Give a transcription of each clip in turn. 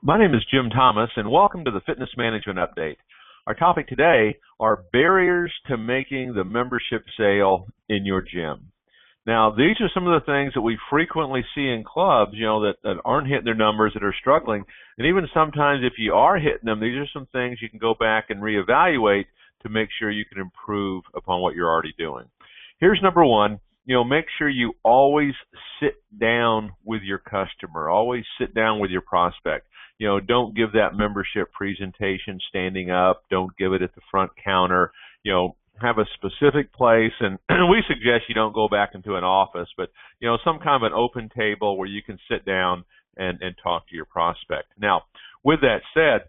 My name is Jim Thomas, and welcome to the Fitness Management Update. Our topic today are barriers to making the membership sale in your gym. Now, these are some of the things that we frequently see in clubs, that aren't hitting their numbers, that are struggling. And even sometimes if you are hitting them, these are some things you can go back and reevaluate to make sure you can improve upon what you're already doing. Here's number one. Make sure you always sit down with your customer. Always sit down with your prospect. Don't give that membership presentation standing up. Don't give it at the front counter. Have a specific place, and we suggest you don't go back into an office, but some kind of an open table where you can sit down and talk to your prospect. Now, with that said,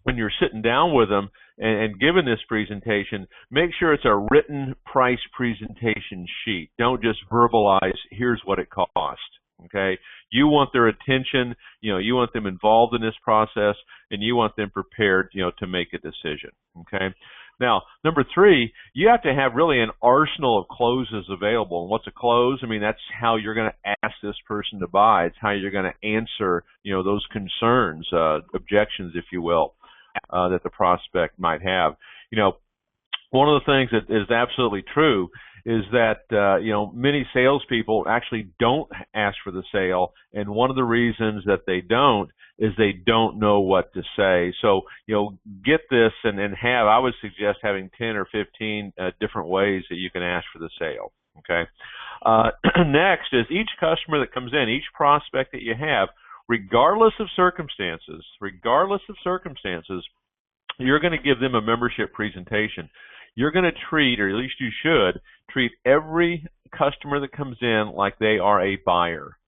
when you're sitting down with them and giving this presentation, make sure it's a written price presentation sheet. Don't just verbalize, here's what it cost. Okay? You want their attention, you want them involved in this process, and you want them prepared, to make a decision. Okay? Now, number three, you have to have really an arsenal of closes available. And what's a close? That's how you're going to ask this person to buy. It's how you're going to answer, those concerns, objections, if you will, that the prospect might have. One of the things that is absolutely true is that, many salespeople actually don't ask for the sale. And one of the reasons that they don't is they don't know what to say. So, get this and I would suggest having 10 or 15 different ways that you can ask for the sale. Okay. Next is each customer that comes in, each prospect that you have, regardless of circumstances, you're going to give them a membership presentation. You're going to treat, or at least you should, treat every customer that comes in like they are a buyer.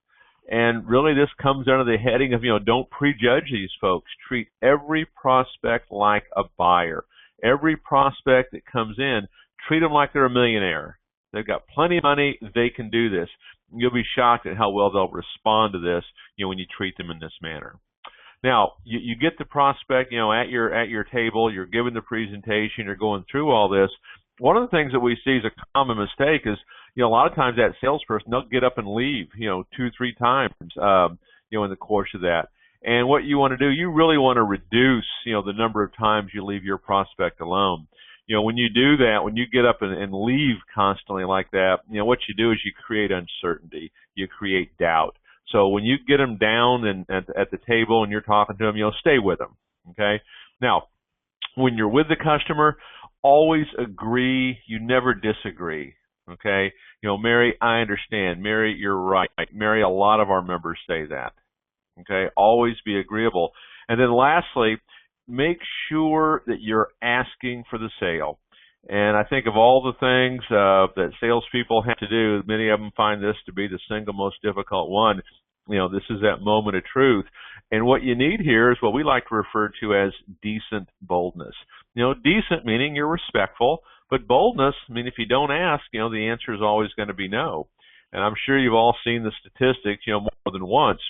And really this comes under the heading of, don't prejudge these folks. Treat every prospect like a buyer. Every prospect that comes in, treat them like they're a millionaire. They've got plenty of money. They can do this. You'll be shocked at how well they'll respond to this, when you treat them in this manner. Now, you get the prospect, at your table, you're giving the presentation, you're going through all this. One of the things that we see is a common mistake is, a lot of times that salesperson, they'll get up and leave, 2-3 times, in the course of that. And what you want to do, you really want to reduce, the number of times you leave your prospect alone. When you do that, when you get up and leave constantly like that, what you do is you create uncertainty, you create doubt. So when you get them down and at the table and you're talking to them, stay with them. Okay. Now, when you're with the customer, always agree. You never disagree. Okay. Mary, I understand. Mary, you're right. Mary, a lot of our members say that. Okay. Always be agreeable. And then lastly, make sure that you're asking for the sale. And I think of all the things that salespeople have to do, many of them find this to be the single most difficult one. This is that moment of truth. And what you need here is what we like to refer to as decent boldness. Decent meaning you're respectful, but boldness, if you don't ask, the answer is always going to be no. And I'm sure you've all seen the statistics, more than once,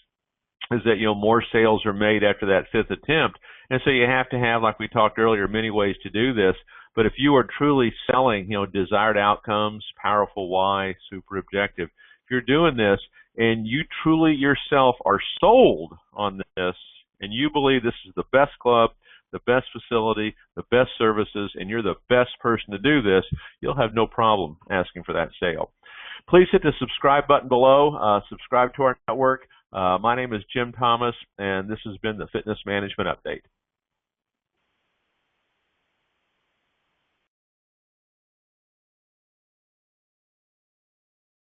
is that, more sales are made after that fifth attempt. And so you have to have, like we talked earlier, many ways to do this. But if you are truly selling, desired outcomes, powerful why, super objective, if you're doing this and you truly yourself are sold on this and you believe this is the best club, the best facility, the best services, and you're the best person to do this, you'll have no problem asking for that sale. Please hit the subscribe button below. Subscribe to our network. My name is Jim Thomas, and this has been the Fitness Management Update.